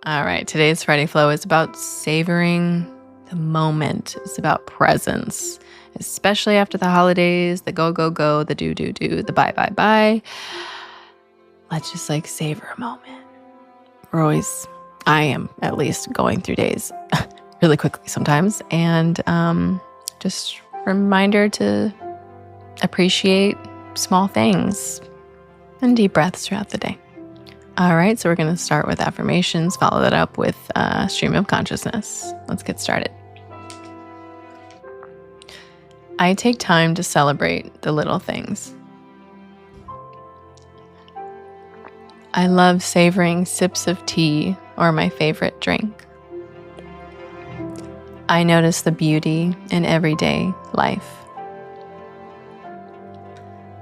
All right, today's Friday Flow is about savoring the moment. It's about presence, especially after the holidays, the go, go, go, the do, do, do, the bye, bye, bye. Let's just savor a moment. I am at least going through days really quickly sometimes. And just reminder to appreciate small things and deep breaths throughout the day. All right, so we're going to start with affirmations, follow that up with stream of consciousness. Let's get started. I take time to celebrate the little things. I love savoring sips of tea or my favorite drink. I notice the beauty in everyday life.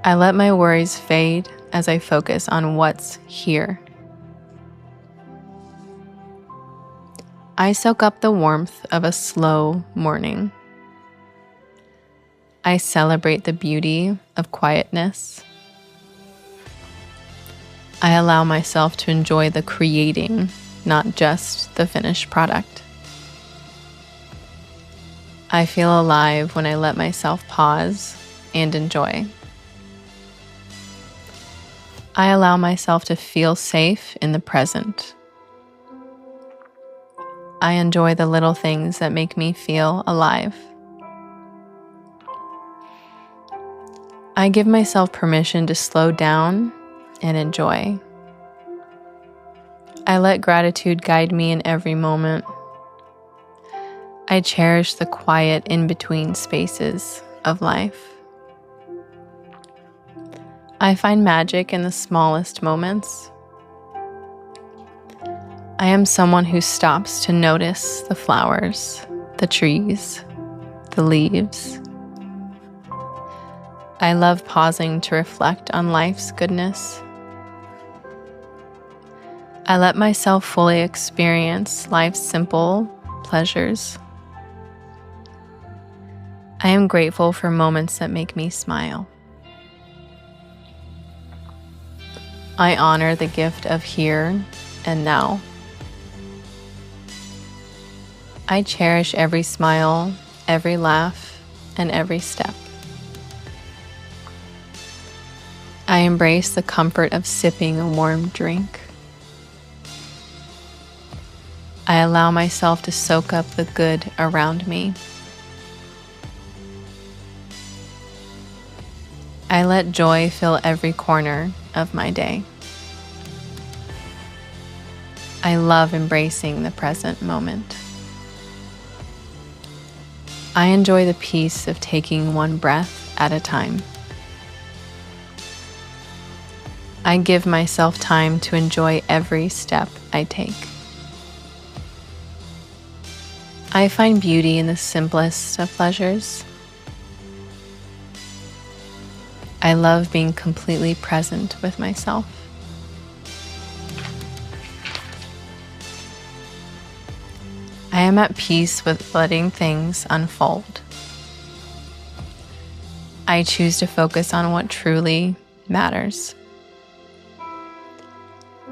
I let my worries fade as I focus on what's here. I soak up the warmth of a slow morning. I celebrate the beauty of quietness. I allow myself to enjoy the creating, not just the finished product. I feel alive when I let myself pause and enjoy. I allow myself to feel safe in the present. I enjoy the little things that make me feel alive. I give myself permission to slow down and enjoy. I let gratitude guide me in every moment. I cherish the quiet in-between spaces of life. I find magic in the smallest moments. I am someone who stops to notice the flowers, the trees, the leaves. I love pausing to reflect on life's goodness. I let myself fully experience life's simple pleasures. I am grateful for moments that make me smile. I honor the gift of here and now. I cherish every smile, every laugh, and every step. I embrace the comfort of sipping a warm drink. I allow myself to soak up the good around me. I let joy fill every corner of my day. I love embracing the present moment. I enjoy the peace of taking one breath at a time. I give myself time to enjoy every step I take. I find beauty in the simplest of pleasures. I love being completely present with myself. I am at peace with letting things unfold. I choose to focus on what truly matters.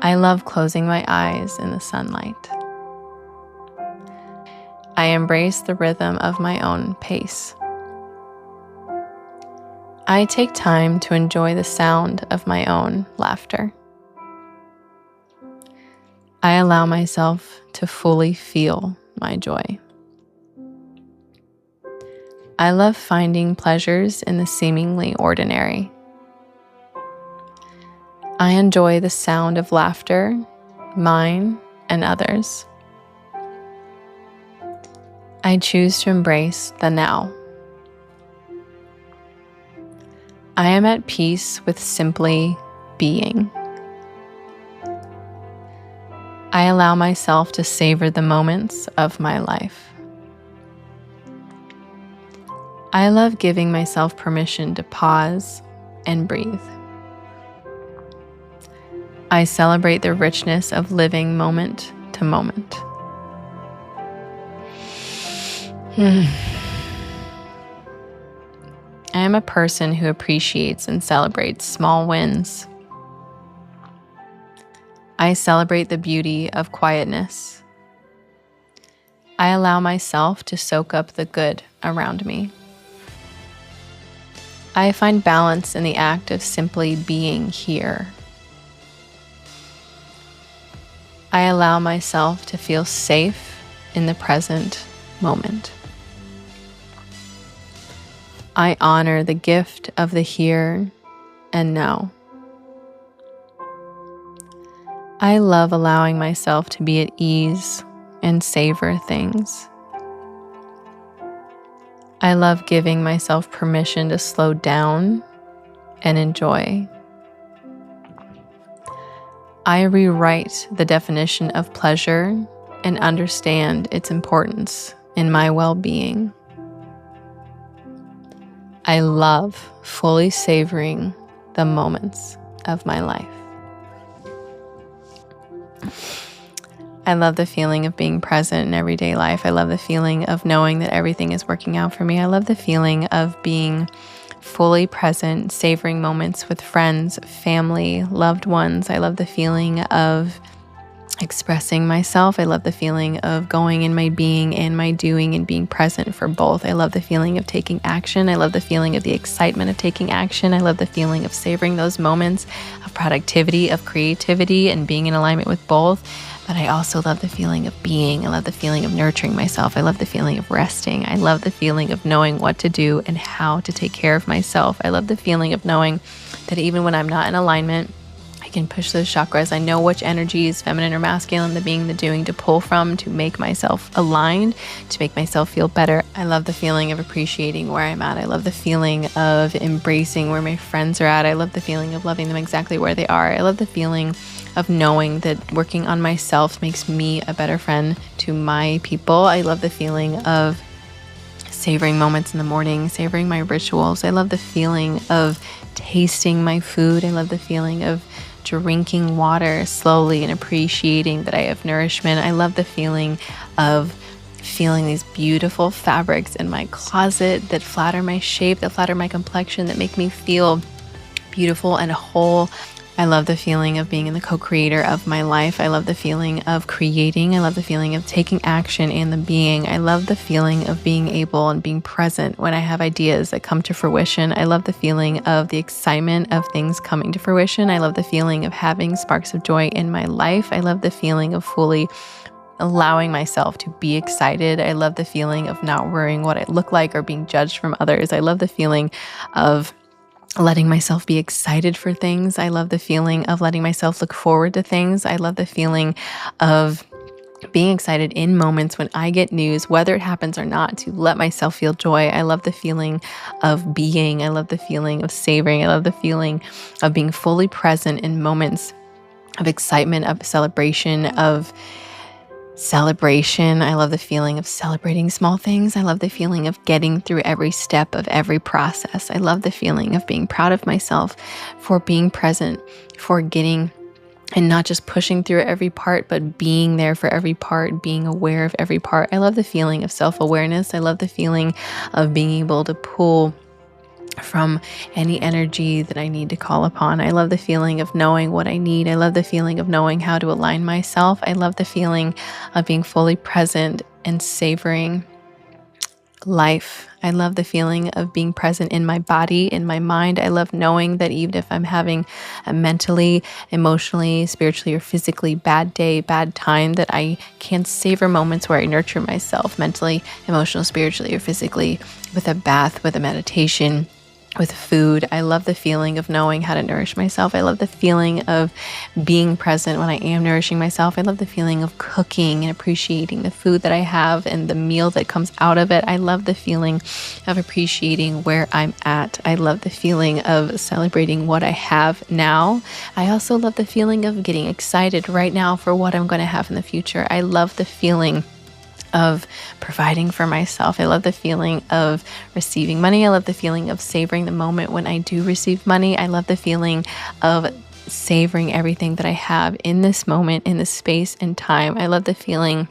I love closing my eyes in the sunlight. I embrace the rhythm of my own pace. I take time to enjoy the sound of my own laughter. I allow myself to fully feel my joy. I love finding pleasures in the seemingly ordinary. I enjoy the sound of laughter, mine and others. I choose to embrace the now. I am at peace with simply being. I allow myself to savor the moments of my life. I love giving myself permission to pause and breathe. I celebrate the richness of living moment to moment. I am a person who appreciates and celebrates small wins. I celebrate the beauty of quietness. I allow myself to soak up the good around me. I find balance in the act of simply being here. I allow myself to feel safe in the present moment. I honor the gift of the here and now. I love allowing myself to be at ease and savor things. I love giving myself permission to slow down and enjoy. I rewrite the definition of pleasure and understand its importance in my well-being. I love fully savoring the moments of my life. I love the feeling of being present in everyday life. I love the feeling of knowing that everything is working out for me. I love the feeling of being fully present, savoring moments with friends, family, loved ones. I love the feeling of expressing myself. I love the feeling of going in my being and my doing and being present for both. I love the feeling of taking action. I love the feeling of the excitement of taking action. I love the feeling of savoring those moments of productivity, of creativity, and being in alignment with both. But I also love the feeling of being. I love the feeling of nurturing myself. I love the feeling of resting. I love the feeling of knowing what to do and how to take care of myself. I love the feeling of knowing that even when I'm not in alignment, I can push those chakras. I know which energies, feminine or masculine, the being, the doing, to pull from to make myself aligned, to make myself feel better. I love the feeling of appreciating where I'm at. I love the feeling of embracing where my friends are at. I love the feeling of loving them exactly where they are. I love the feeling of knowing that working on myself makes me a better friend to my people. I love the feeling of savoring moments in the morning, savoring my rituals. I love the feeling of tasting my food. I love the feeling of drinking water slowly and appreciating that I have nourishment. I love the feeling of feeling these beautiful fabrics in my closet that flatter my shape, that flatter my complexion, that make me feel beautiful and whole. I love the feeling of being in the co-creator of my life. I love the feeling of creating. I love the feeling of taking action and the being. I love the feeling of being able and being present when I have ideas that come to fruition. I love the feeling of the excitement of things coming to fruition. I love the feeling of having sparks of joy in my life. I love the feeling of fully allowing myself to be excited. I love the feeling of not worrying what I look like or being judged from others. I love the feeling of letting myself be excited for things. I love the feeling of letting myself look forward to things. I love the feeling of being excited in moments when I get news, whether it happens or not, to let myself feel joy. I love the feeling of being. I love the feeling of savoring. I love the feeling of being fully present in moments of excitement, of celebration, I love the feeling of celebrating small things. I love the feeling of getting through every step of every process. I love the feeling of being proud of myself for being present, for getting and not just pushing through every part, but being there for every part, being aware of every part. I love the feeling of self-awareness. I love the feeling of being able to pull from any energy that I need to call upon. I love the feeling of knowing what I need. I love the feeling of knowing how to align myself. I love the feeling of being fully present and savoring life. I love the feeling of being present in my body, in my mind. I love knowing that even if I'm having a mentally, emotionally, spiritually, or physically bad day, bad time, that I can savor moments where I nurture myself mentally, emotionally, spiritually, or physically, with a bath, with a meditation, with food. I love the feeling of knowing how to nourish myself. I love the feeling of being present when I am nourishing myself. I love the feeling of cooking and appreciating the food that I have and the meal that comes out of it. I love the feeling of appreciating where I'm at. I love the feeling of celebrating what I have now. I also love the feeling of getting excited right now for what I'm going to have in the future. I love the feeling of providing for myself. I love the feeling of receiving money. I love the feeling of savoring the moment when I do receive money. I love the feeling of savoring everything that I have in this moment, in this space and time. I love the feeling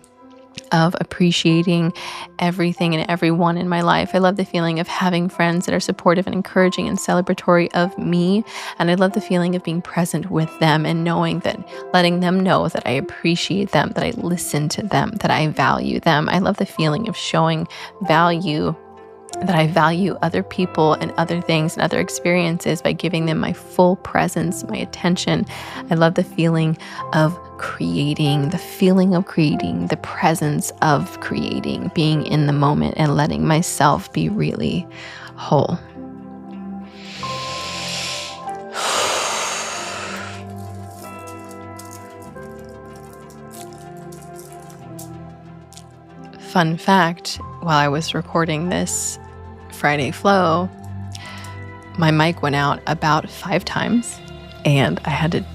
of appreciating everything and everyone in my life. I love the feeling of having friends that are supportive and encouraging and celebratory of me. And I love the feeling of being present with them and knowing that, letting them know that I appreciate them, that I listen to them, that I value them. I love the feeling of showing value, that I value other people and other things and other experiences by giving them my full presence, my attention. I love the feeling of creating, the presence of creating, being in the moment and letting myself be really whole. Fun fact, while I was recording this Friday flow, my mic went out about 5 times, and I had to, it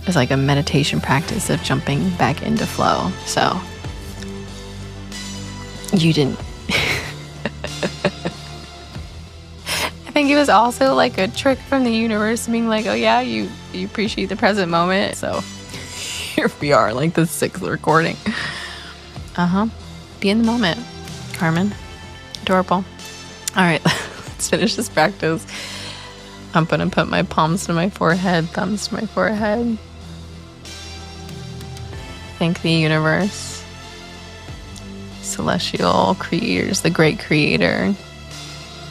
was like a meditation practice of jumping back into flow. So you didn't. I think it was also like a trick from the universe being like, oh yeah, you appreciate the present moment. So here we are, like the 6th recording. Be in the moment, Carmen. Adorable. All right, let's finish this practice. I'm going to put my palms to my forehead, thumbs to my forehead. Thank the universe, celestial creators, the great creator,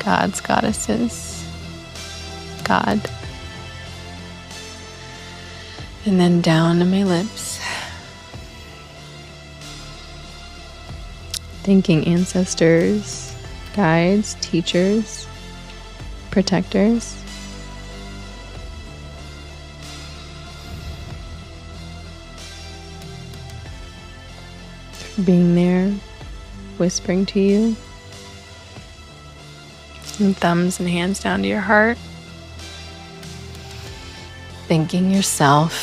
gods, goddesses, God. And then down to my lips. Thanking ancestors, guides, teachers, protectors. For being there, whispering to you. And thumbs and hands down to your heart. Thanking yourself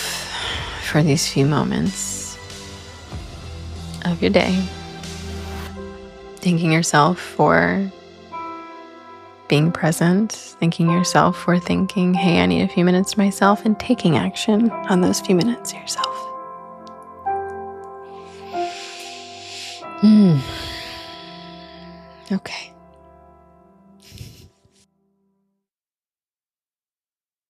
for these few moments of your day. Thanking yourself for being present, thanking yourself for thinking, hey, I need a few minutes to myself, and taking action on those few minutes yourself. Okay.